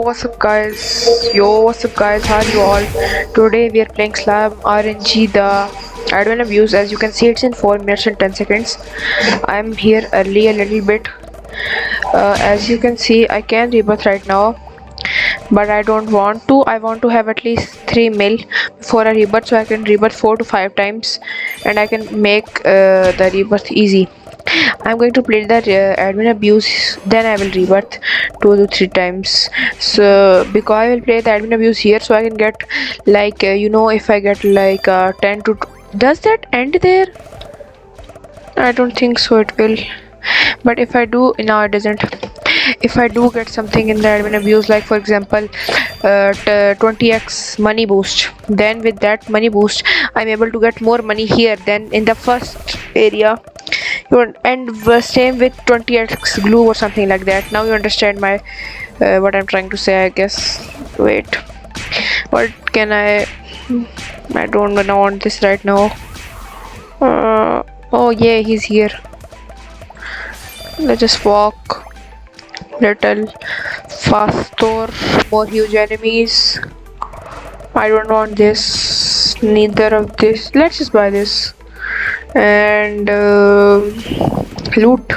what's up guys? What's up guys? How are you all? Today we are playing Slime RNG the admin abuse. As you can see, it's in 4 minutes and 10 seconds. I'm here early a little bit. As you can see, I can rebirth right now, but I don't want to. I want to have at least 3 mil before I rebirth, so I can rebirth 4 to 5 times and I can make the rebirth easy. I'm going to play the admin abuse, then I will rebirth 2 to 3 times. So because I will play the admin abuse here, so I can get like if I get like 10 to does that end there? I don't think so it will, but if I do, no it doesn't. If I do get something in the admin abuse, like for example 20x money boost, then with that money boost I'm able to get more money here than in the first area. And same with 20x glue or something like that. Now you understand my what I'm trying to say, I guess. Wait, what can I don't want this right now. Oh yeah, he's here. Let's just walk little faster. More huge enemies. I don't want this, neither of this. Let's just buy this and loot.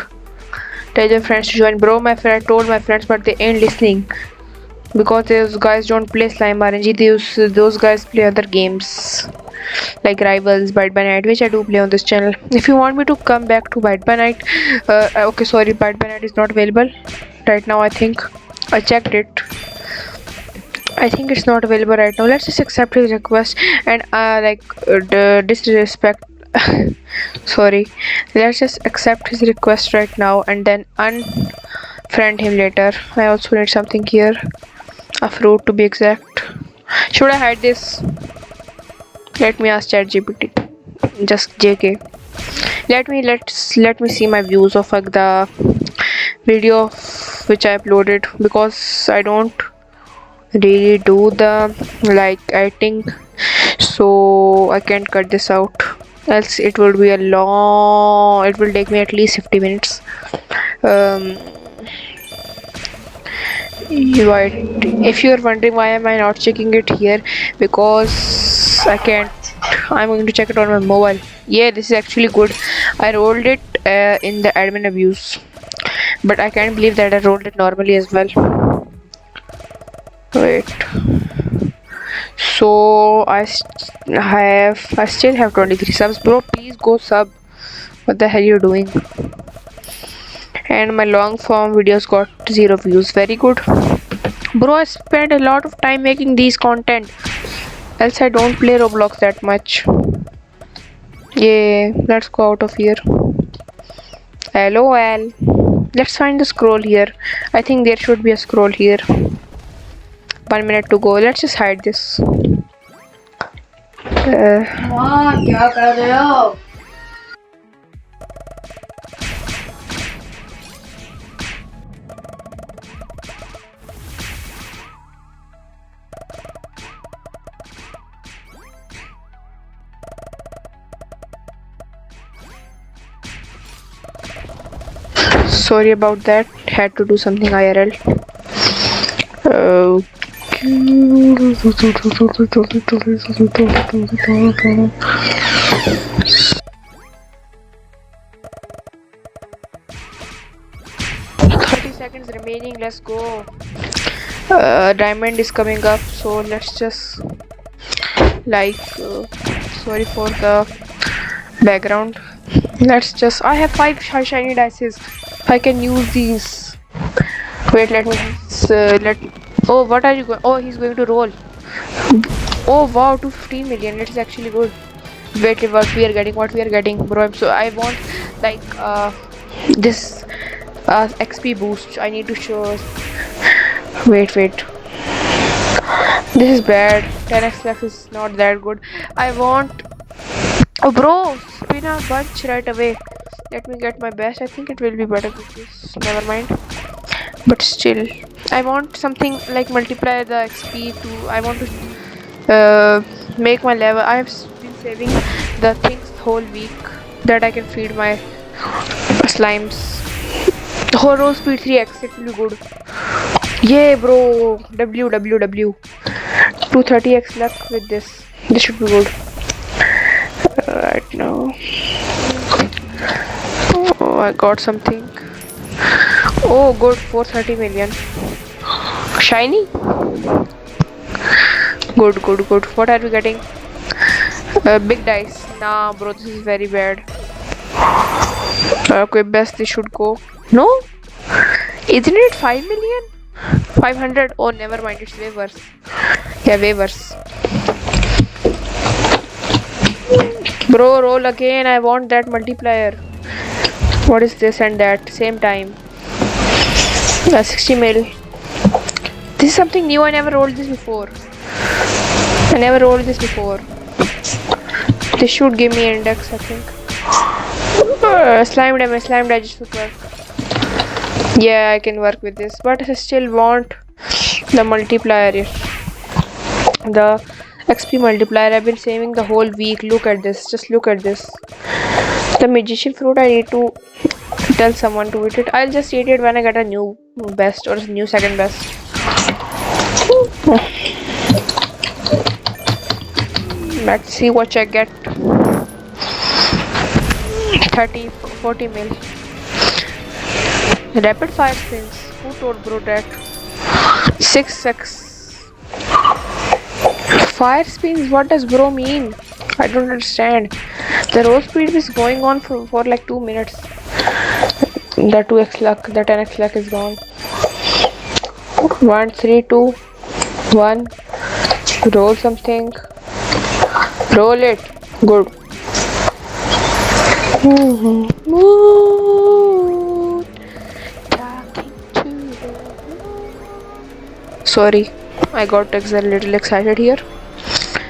Tell your friends to join. Bro, I told my friends, but they ain't listening because those guys don't play Slime RNG. Those guys play other games like Rivals, Byte by Night, which I do play on this channel. If you want me to come back to Byte by Night, okay, sorry, Byte by Night is not available right now. I think I checked it. I think it's not available right now. Let's just accept his request and the disrespect. Sorry, let's just accept his request right now and then unfriend him later. I also need something here, a fruit to be exact. Should I hide this? Let me ask ChatGPT. Just JK. Let me see my views of like the video which I uploaded, because I don't really do the editing, so I can't cut this out, else it will be it will take me at least 50 minutes. If you're wondering why am I not checking it here, because I can't. I'm going to check it on my mobile. Yeah, this is actually good. I rolled it in the admin abuse, but I can't believe that I rolled it normally as well. Wait, so I still have 23 subs. Bro, please go sub. What the hell you doing? And my long form videos got 0 views. Very good, bro. I spent a lot of time making these content, else I don't play Roblox that much. Yeah, let's go out of here. LOL. Let's find the scroll here. I think there should be a scroll here. 1 minute to go. Let's just hide this. क्या कर रहे हो? Sorry about that. Had to do something IRL. Seconds remaining. Let's go. Diamond is coming up, so let's just sorry for the background. Let's just. I have 5 shiny dices. I can use these. Wait, let me oh, what are you going? Oh, he's going to roll. Oh wow, 215 million. It is actually good. Wait, what we are getting, bro. I want this XP boost. I need to show. Wait. This is bad. 10x left is not that good. I want. Oh, bro, spin a bunch right away. Let me get my best. I think it will be better with this. Never mind. But still, I want something like multiply the XP to. I want to make my level. I have been saving the things whole week that I can feed my slimes. Horror speed 3x. It will be good. Yeah, bro. W. 230x luck with this. This should be good. Right now. Oh, I got something. Oh, good. 430 million. Shiny? Good. What are we getting? Big dice. Nah, bro, this is very bad. Okay, best this should go. No? Isn't it 5 million? 500? Oh, never mind. It's way worse. Yeah, way worse. Bro, roll again. I want that multiplier. What is this and that? Same time. 60 mil. This is something new. I never rolled this before. This should give me index, I think. Slime damage should work. Yeah, I can work with this, but I still want the multiplier here. The XP multiplier. I've been saving the whole week. Look at this. Just look at this. The magician fruit. I need to tell someone to eat it. I'll just eat it when I get a new best or new second best. Let's see what I get. 40 mil. Rapid fire spins. Who told bro that? 6x. Fire spins? What does bro mean? I don't understand. The roll speed is going on for like 2 minutes. The 2x luck, the 10x luck is gone. 1, 3, 2, 1. Roll something. Roll it. Good. Sorry, I got a little excited here.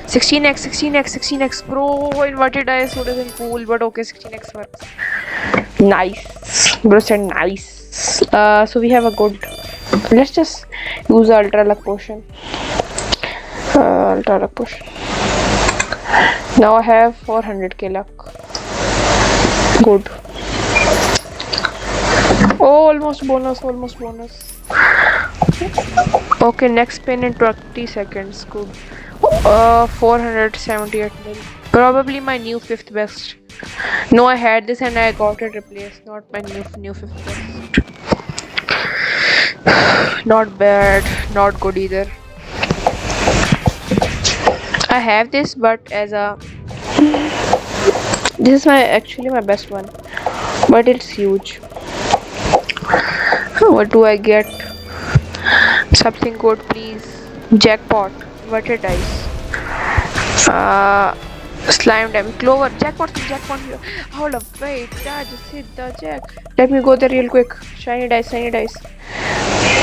16x, bro. Inverted dice would have been cool, but okay, 16x works. Nice, bro said nice. So we have a good. Let's just use the ultra luck potion. Now I have 400k luck. Good. Oh, almost bonus. Okay, next spin in 20 seconds. Good. 478 mil. Probably my new 5th best. No, I had this and I got it replaced. Not my new 5th best. Not bad. Not good either. I have this, but as a this is actually my best one, but it's huge. What do I get? Something good, please. Jackpot. Inverted dice. Slime damage. Clover. Jackpot. Hold up. Wait. Just hit the jack. Let me go there real quick. Shiny dice.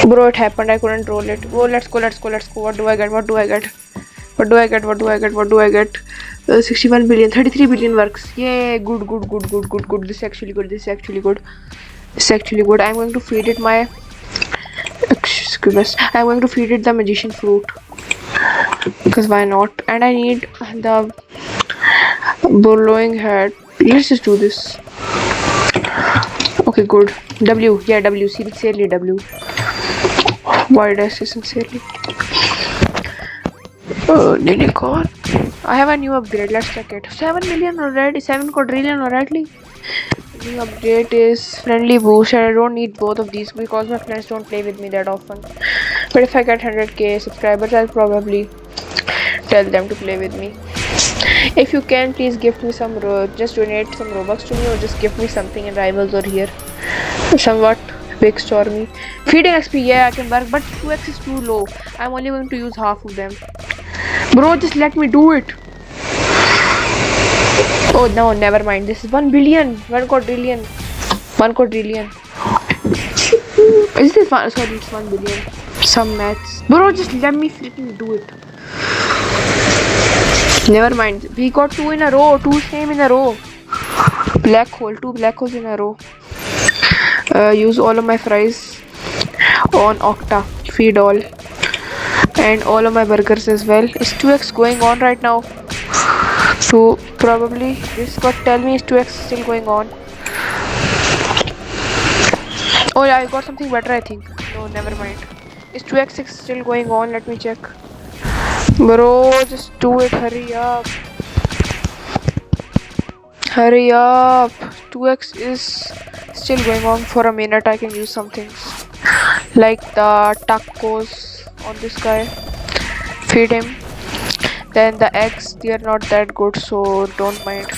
Bro, it happened. I couldn't roll it. Oh, let's go. What do I get? 61 billion. 33 billion works. Yay. Good. This is actually good. I'm going to feed it my... I'm going to feed it the magician fruit. Because why not? And I need the blowing head. Let's just do this. Okay, good. W. Yeah, W. Sincerely, W. Why did I say sincerely? Oh, unicorn. I have a new upgrade. Let's check it. 7 million already. 7 quadrillion already. New update is friendly boost, and I don't need both of these because my friends don't play with me that often. But if I get 100k subscribers, I'll probably tell them to play with me. If you can, please gift me some just donate some Robux to me, or just gift me something in Rivals or here. Somewhat big stormy. Feeding XP, yeah, I can work, but 2x is too low. I'm only going to use half of them. Bro, just let me do it. Oh no, never mind. This is 1 billion, 1 quadrillion. Is this one? Sorry, it's 1 billion. Some maths. Bro, just let me freaking do it. Never mind. We got 2 in a row. 2 same in a row. Black hole. 2 black holes in a row. Use all of my fries on Octa. Feed all. And all of my burgers as well. Is 2x going on right now? So probably this got tell me is 2x still going on. Oh yeah, I got something better, I think. No, never mind. Is 2x still going on? Let me check. Bro, just do it. Hurry up. Hurry up. 2x is still going on for a minute. I can use some things. Like the tacos on this guy. Feed him. Then the eggs, they are not that good, so don't mind.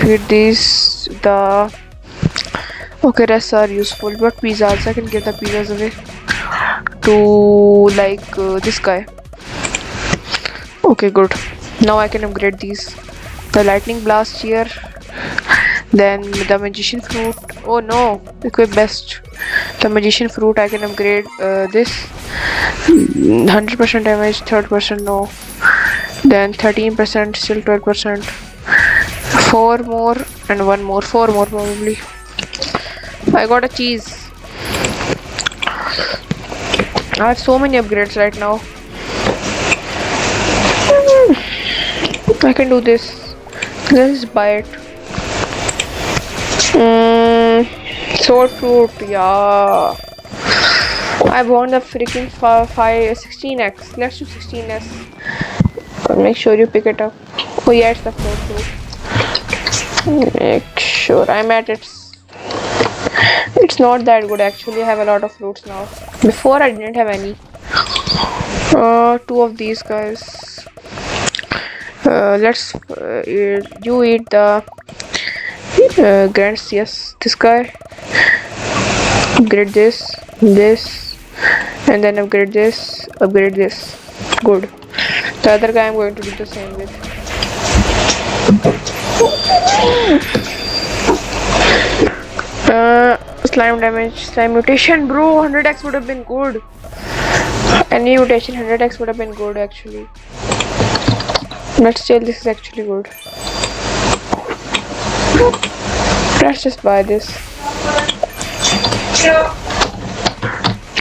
Feed these. The okay, rests are useful, but pizzas, I can give the pizzas away to like this guy. Okay, good. Now I can upgrade these. The lightning blast here. Then the magician fruit. Oh no, equip best. The magician fruit I can upgrade this. 100% damage, 3rd% no. Then 13%, still 12%. 4 more and 1 more. 4 more probably. I got a cheese. I have so many upgrades right now. I can do this. Let's just buy it. Sword fruit, yeah. I want the freaking 16x. Let's do 16s. But make sure you pick it up. Oh yeah, it's the sword fruit. Make sure I'm at it. It's not that good actually. I have a lot of fruits now. Before I didn't have any. 2 of these guys. Let's you eat the grants. Yes, this guy. Upgrade this, and then upgrade this. Good. The other guy I'm going to do the same with. Slime damage, slime mutation, bro. 100x would have been good. Any mutation 100x would have been good actually. But still, this is actually good. Let's just buy this.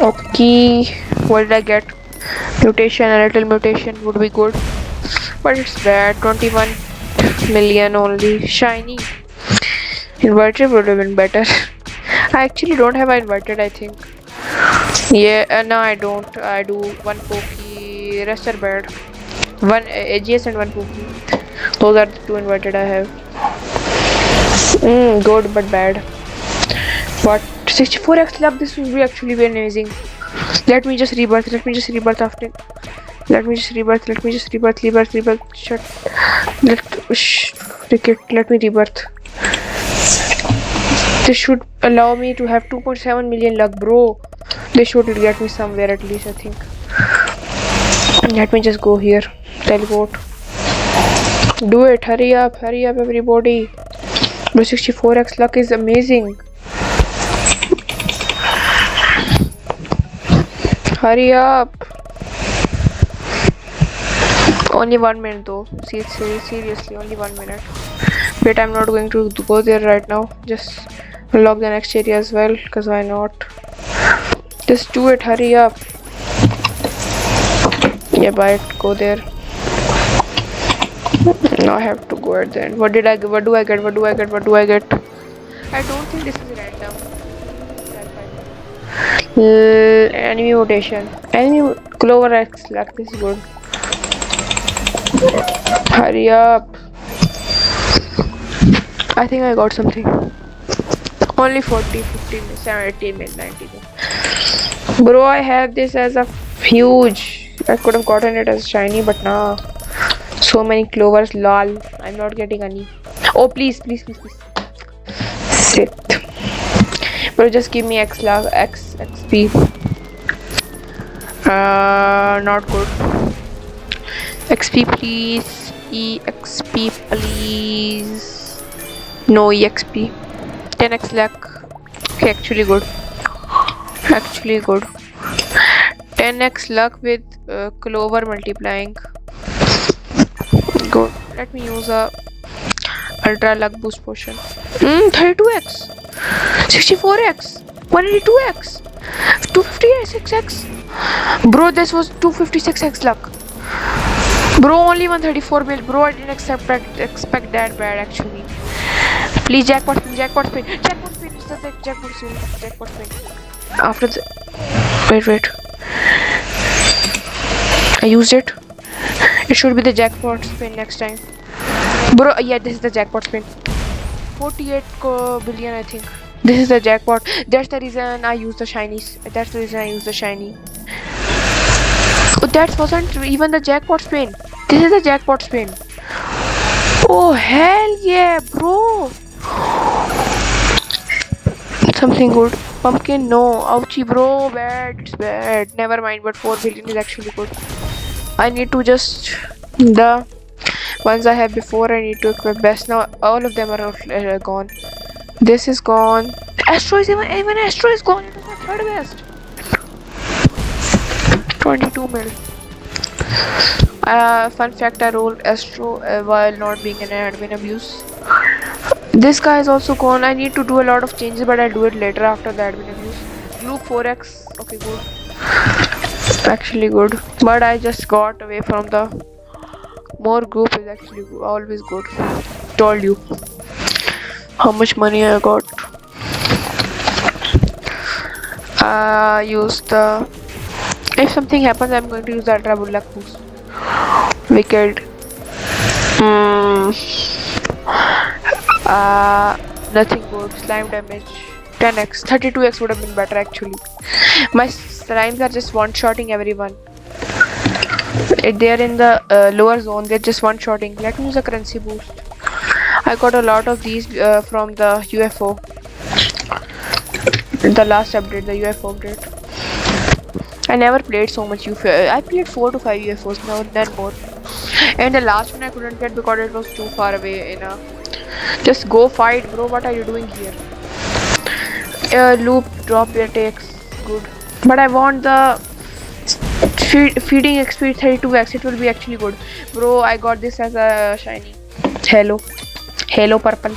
Okay, what did I get? Mutation, a little mutation would be good. But it's bad. 21 million only. Shiny. Inverted would have been better. I actually don't have inverted, I think. Yeah, no, I don't. I do 1 pokey. Rest are bad. 1 AGS and 1 pokey. Those are the 2 inverted I have. Good but bad. But 64x luck, this will be actually very amazing. Let me just rebirth after. Let me just rebirth. Shut. Let me rebirth. This should allow me to have 2.7 million luck, bro. This should get me somewhere at least, I think. Let me just go here. Teleport. Do it. Hurry up, everybody. But 64x luck is amazing. Hurry up. Only 1 minute though. Seriously, only 1 minute. Wait, I'm not going to go there right now. Just unlock the next area as well, because why not? Just do it, hurry up. Yeah, buy it, go there. Now I have to go at the end. What do I get? I don't think this is random. Enemy mutation. Enemy Clover X luck, this is good. Hurry up. I think I got something. Only 40, 50, 70, 90. Bro, I have this as a huge. I could have gotten it as shiny, but nah. So many clovers, lol. I'm not getting any. Oh, please. Sit. Bro, just give me XP. Not good. XP, please. EXP, please. No EXP. 10x luck. Okay, actually good. 10x luck with clover multiplying. Good. Let me use a ultra luck boost potion. 32x, 64x, 182x, 256x. Bro, this was 256x luck. Bro, only 134 bill. Bro, I didn't expect that bad actually. Please jackpot spin. It's the jackpot spin. After the wait. I used it. It should be the jackpot spin next time. Bro, yeah, this is the jackpot spin. 48 billion, I think. This is the jackpot. That's the reason I use the shinies. That's the reason I use the shiny. Oh, that wasn't even the jackpot spin. This is the jackpot spin. Oh, hell yeah, bro. Something good. Pumpkin, no. Ouchie, bro. Bad. It's bad. Never mind, but 4 billion is actually good. I need to just... The ones I have before, I need to equip best. Now, all of them are gone. This is gone. Astro is even Astro is gone. It was my third best. 22 mil. Fun fact, I rolled Astro while not being in admin abuse. This guy is also gone. I need to do a lot of changes, but I'll do it later after the admin abuse. Loop 4x. Okay, good. Actually good. But I just got away from the... More group is actually always good. Told you. How much money I got. Use the... If something happens, I'm going to use the Ultra Good Luck boost. Wicked. Nothing good. Slime damage. 10x. 32x would have been better actually. My slimes are just one-shotting everyone. If they're in the lower zone, they're just one-shotting. Let me use a currency boost. I got a lot of these from the UFO. The last update, the UFO update. I never played so much UFO. I played 4 to 5 UFOs, now then more. And the last one I couldn't get because it was too far away. Just go fight, bro. What are you doing here? Loop drop your takes good, but I want the feeding XP 32x. It will be actually good, bro. I got this as a shiny. Hello purple.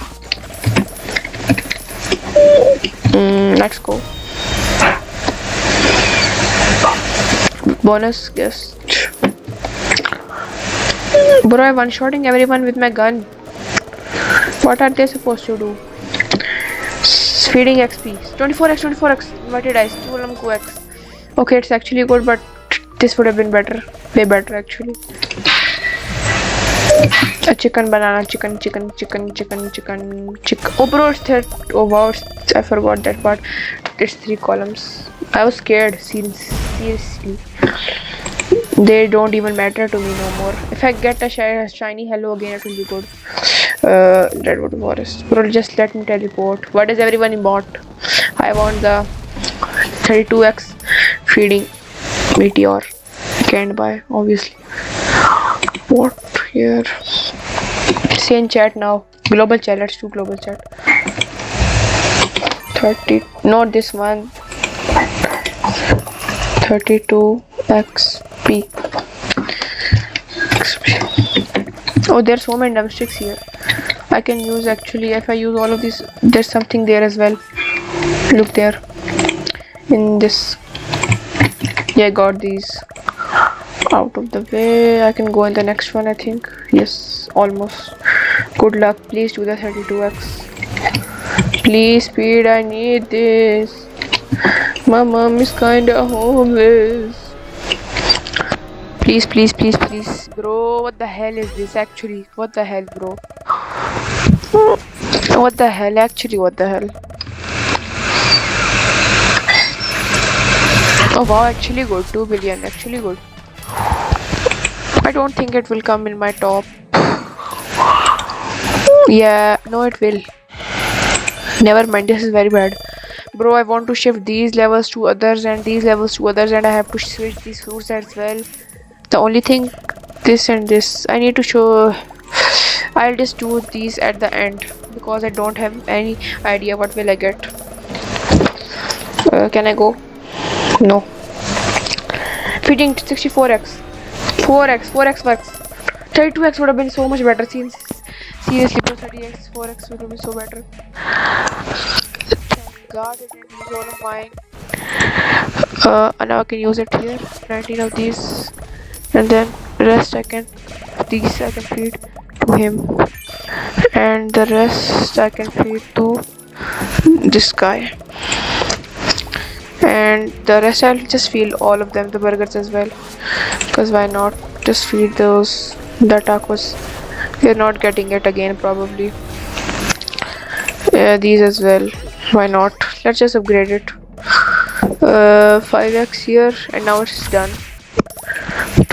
Let's go. Bonus guest. Bro, I'm one-shotting everyone with my gun. What are they supposed to do? Feeding XP. 24x. Inverted dice. 2x. Okay, it's actually good, but this would have been better. Way better actually. A chicken, banana, chicken. Oh bro, it's third. Oh wow, I forgot that part. It's 3 columns. I was scared, seriously. They don't even matter to me no more. If I get a shiny hello again, it will be good. Redwood Forest. Bro, just let me teleport. What does everyone want? I want the 32x feeding meteor. Can't buy, obviously. What here? Say in chat now. Global chat. Let's do global chat. 30. Not this one. 32 XP. Oh, there's so many dumbsticks here. I can use actually, if I use all of these, there's something there as well. Look there. In this. Yeah, I got these out of the way. I can go in the next one, I think. Yes, almost. Good luck. Please do the 32x. Please speed, I need this. My mom is kinda homeless. Please. Bro, what the hell is this actually? What the hell, bro? What the hell? Actually, what the hell? Oh wow, actually good. 2 billion, actually good. I don't think it will come in my top. Yeah, no it will. Never mind, this is very bad. Bro, I want to shift these levels to others and these levels to others, and I have to switch these fruits as well. The only thing, this and this, I need to show. I'll just do these at the end because I don't have any idea what will I get. Can I go? No. Feeding 64x. 4x works. 32x would have been so much better. Seriously, bro, 30x, 4x would have been so better. Thank God I didn't use all of mine. And now I can use it here. 19 of these. And then rest these I can feed to him. And the rest I can feed to this guy. And the rest I'll just feed all of them, the burgers as well. Cause why not? Just feed those the tacos. You're not getting it again probably. Yeah, these as well. Why not? Let's just upgrade it. 5x here and now it's done.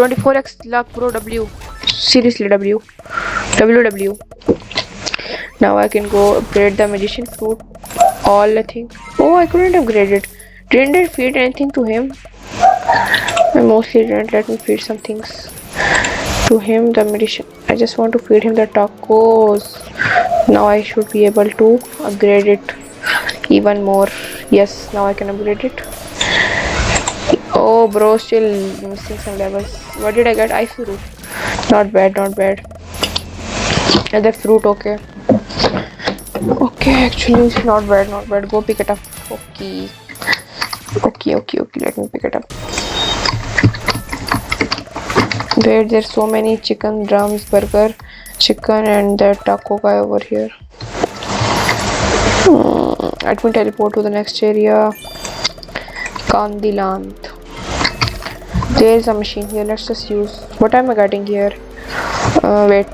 24x luck bro. W. Seriously W. W. Now I can go upgrade the magician fruit. All I think. Oh, I couldn't upgrade it. Didn't I feed anything to him? I mostly didn't. Let me feed some things to him. The magician. I just want to feed him the tacos. Now I should be able to upgrade it even more. Yes, now I can upgrade it. Oh bro, still missing some levels. What did I get? Ice fruit. Not bad. Another fruit. Okay, actually not bad. Go pick it up. Okay, let me pick it up. There's so many chicken, drums, burger, chicken, and that taco guy over here. Let me teleport to the next area. Kandiland. There's a machine here. Let's just use. What am I getting here? Wait.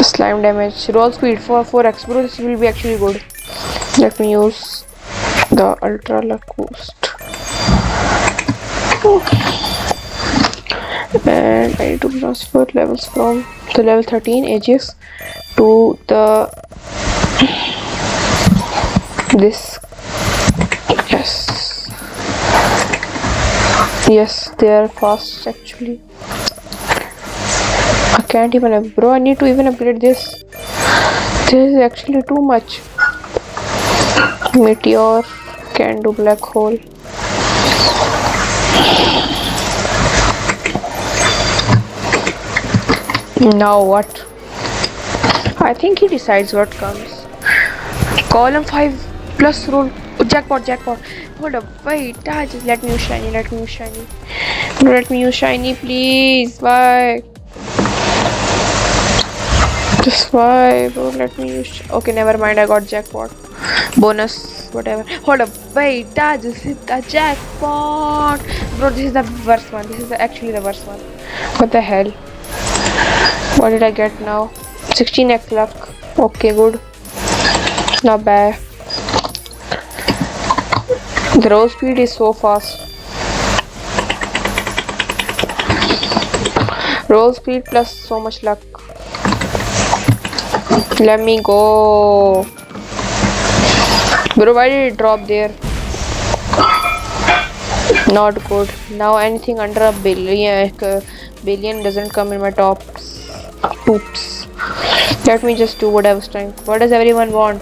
Slime damage. Roll speed for 4x. Bro, this will be actually good. Let me use the ultra Lacoste. And I need to transfer levels from the level 13 Aegis to the this. Yes, they are fast actually. I can't even bro, I need to even upgrade this. This is actually too much. Meteor can do black hole. Now what? I think he decides what comes. Column 5 plus roll. Jackpot. Hold up, wait, just let me use shiny. Bro, let me use shiny, please. Why? Just why, bro? Let me use. Okay, never mind. I got jackpot. Bonus, whatever. Hold up, wait, just hit the jackpot. Bro, this is the worst one. Actually the worst one. What the hell? What did I get now? 16x luck. Okay, good. Not bad. The roll speed is so fast. Roll speed plus so much luck. Let me go. Bro, why did it drop there? Not good. Now anything under a billion doesn't come in my tops. Oops. Let me just do what I was trying. What does everyone want?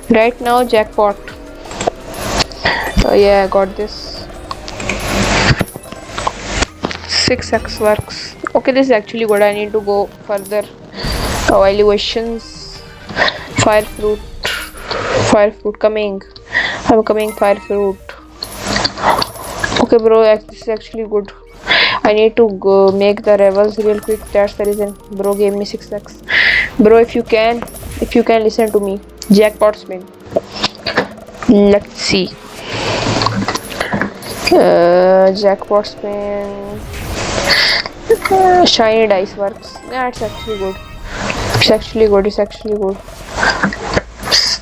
Right now, jackpot. Yeah, I got this. 6x works. Okay, this is actually good. I need to go further. Evaluations. Fire fruit coming. I'm coming. Fire fruit. Okay, bro, this is actually good. I need to go make the rebels real quick. That's the reason. Bro gave me 6x. Bro, if you can listen to me. Jackpot spin. Let's see. Jackpot spin. Shiny dice works. Yeah, it's actually good.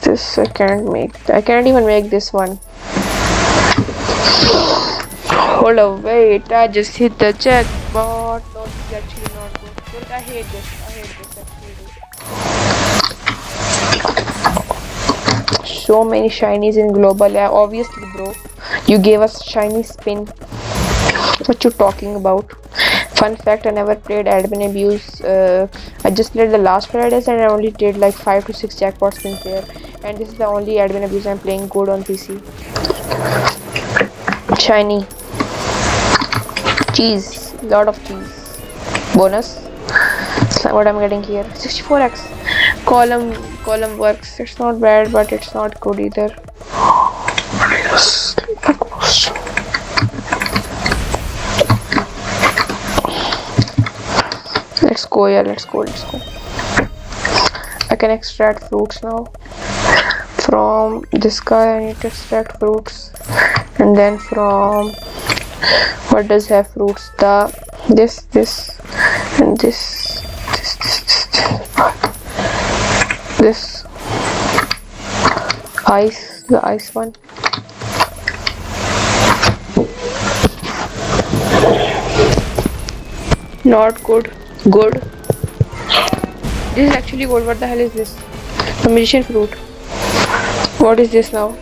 This I can't even make this one. Hold on, wait, I just hit the jackpot. No, this is actually not good. I hate this actually. So many shinies in global. Yeah, obviously, bro. You gave us shiny spin. What you talking about? Fun fact, I never played admin abuse. I just played the last Fridays and I only did like 5 to 6 jackpot spins there. And this is the only admin abuse I'm playing good on PC. Shiny. Cheese. Lot of cheese. Bonus. What I'm getting here. 64x. Column works. It's not bad, but it's not good either. Let's go. I can extract fruits now. From this guy I need to extract fruits, and then from What does have fruits? This and this ice, the ice one. Not good. Good. This is actually good. What the hell is this? The magician fruit. What is this now?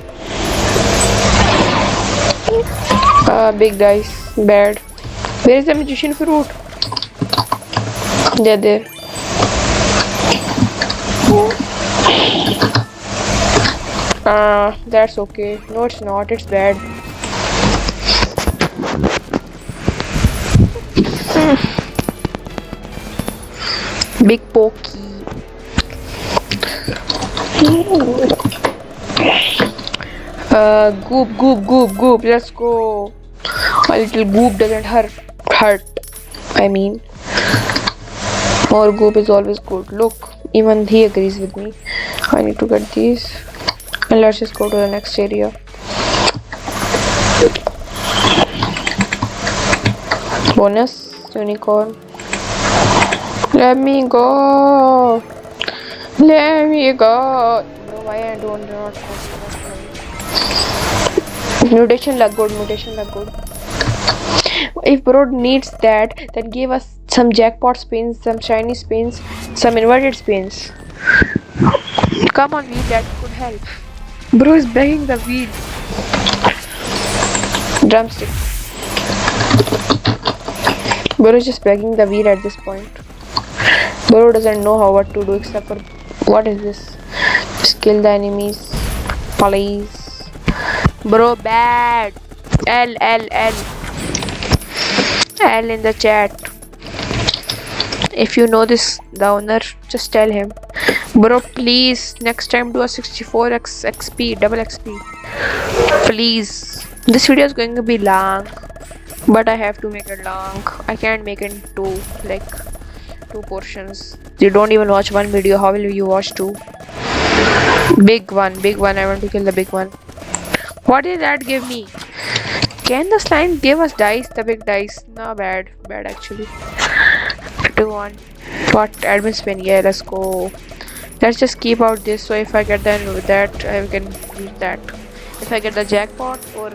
Big dice. Bad. Where is the magician fruit? They're there. That's okay. No, it's not. It's bad. Big pokey. Goop. Let's go. A little goop doesn't hurt. I mean, more goop is always good. Look, even he agrees with me. I need to get these. And let's just go to the next area. Bonus unicorn. Let me go. No, why I do not go. Mutation luck good. If bro needs that, then give us some jackpot spins, some shiny spins, some inverted spins. Come on, wheel, that could help. Bro is begging the wheel. Drumstick. Bro is just begging the wheel at this point. Bro doesn't know what to do except for what is this? Just kill the enemies, please. Bro, bad. L in the chat. If you know this, the owner, just tell him. Bro, please, next time do a 64x XP, double XP. Please. This video is going to be long, but I have to make it long. I can't make it in two portions. You don't even watch one video. How will you watch two? Big one. I want to kill the big one. What did that give me? Can the slime give us dice? The big dice. No, bad actually. 2-1. What? Admin spin. Yeah, let's go. Let's just keep out this. So if I get that, I can use that. If I get the jackpot or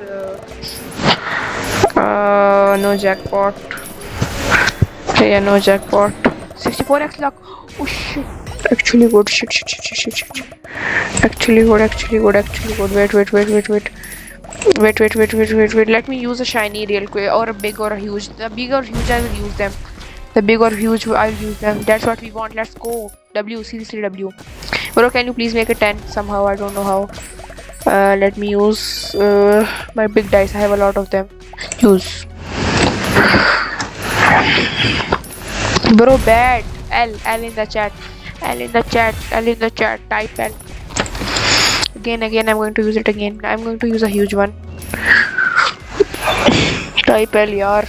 no jackpot. Yeah, no jackpot. 64x luck. Oh shit. Actually good. Shit. Actually good. Wait. Let me use a shiny real quick, or a big or a huge. The big or huge, I will use them. That's what we want. Let's go. W, seriously W. Bro, can you please make it 10 somehow? I don't know how. Let me use my big dice. I have a lot of them. Use. Bro, bad. L in the chat. Type L. Again, I'm going to use it again. I'm going to use a huge one. Type L, yar.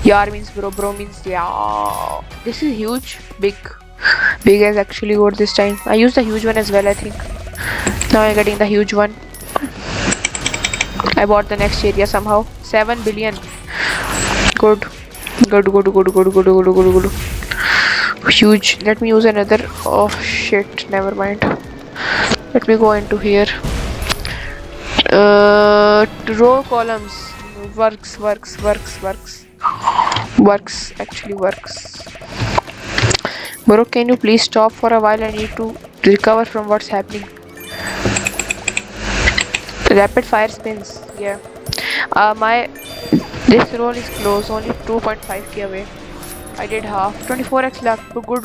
Yar means bro means yeah. This is huge. Big is actually good this time. I used the huge one as well, I think. Now I'm getting the huge one. I bought the next area somehow. 7 billion. Good. Huge. Let me use another. Oh shit, never mind. Let me go into here. Row columns. Works. Bro, can you please stop for a while? I need to recover from what's happening. Rapid fire spins. Yeah. This roll is close. Only 2.5k away. I did half. 24x luck. Good.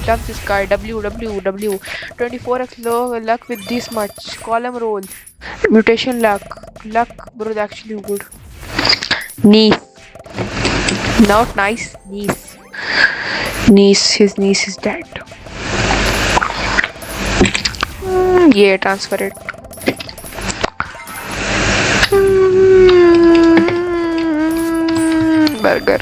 Jump this guy. W. 24x luck with this much. Column roll. Mutation luck. Bro, that's actually good. Niece. Not nice. Niece. His niece is dead. Yeah, transfer it. Burger.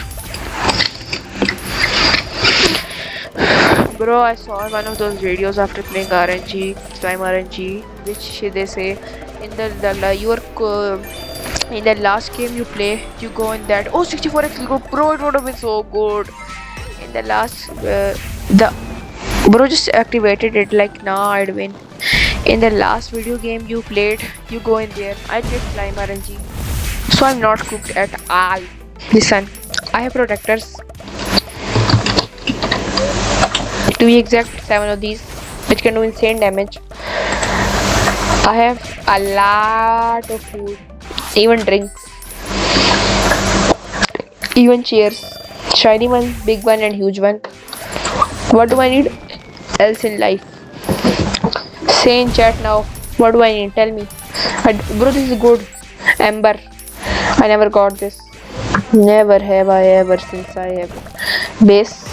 Bro, I saw one of those videos after playing slime RNG, which they say in In the last game you play, you go in that. Oh, 64x go, bro! It would have been so good. In the last, the bro just activated it like nah, I'd win. In the last video game you played, you go in there. I played Slime RNG, so I'm not cooked at all. Listen, I have protectors. To be exact, 7 of these, which can do insane damage. I have a lot of food, even drinks, even chairs. Shiny one, big one, and huge one. What do I need else in life? Say in chat now. What do I need? Tell me. Bro, this is good. Ember. I never got this. Never have I ever since I have base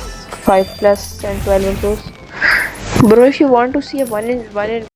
5 plus and 12 of those. Bro, if you want to see a 1 in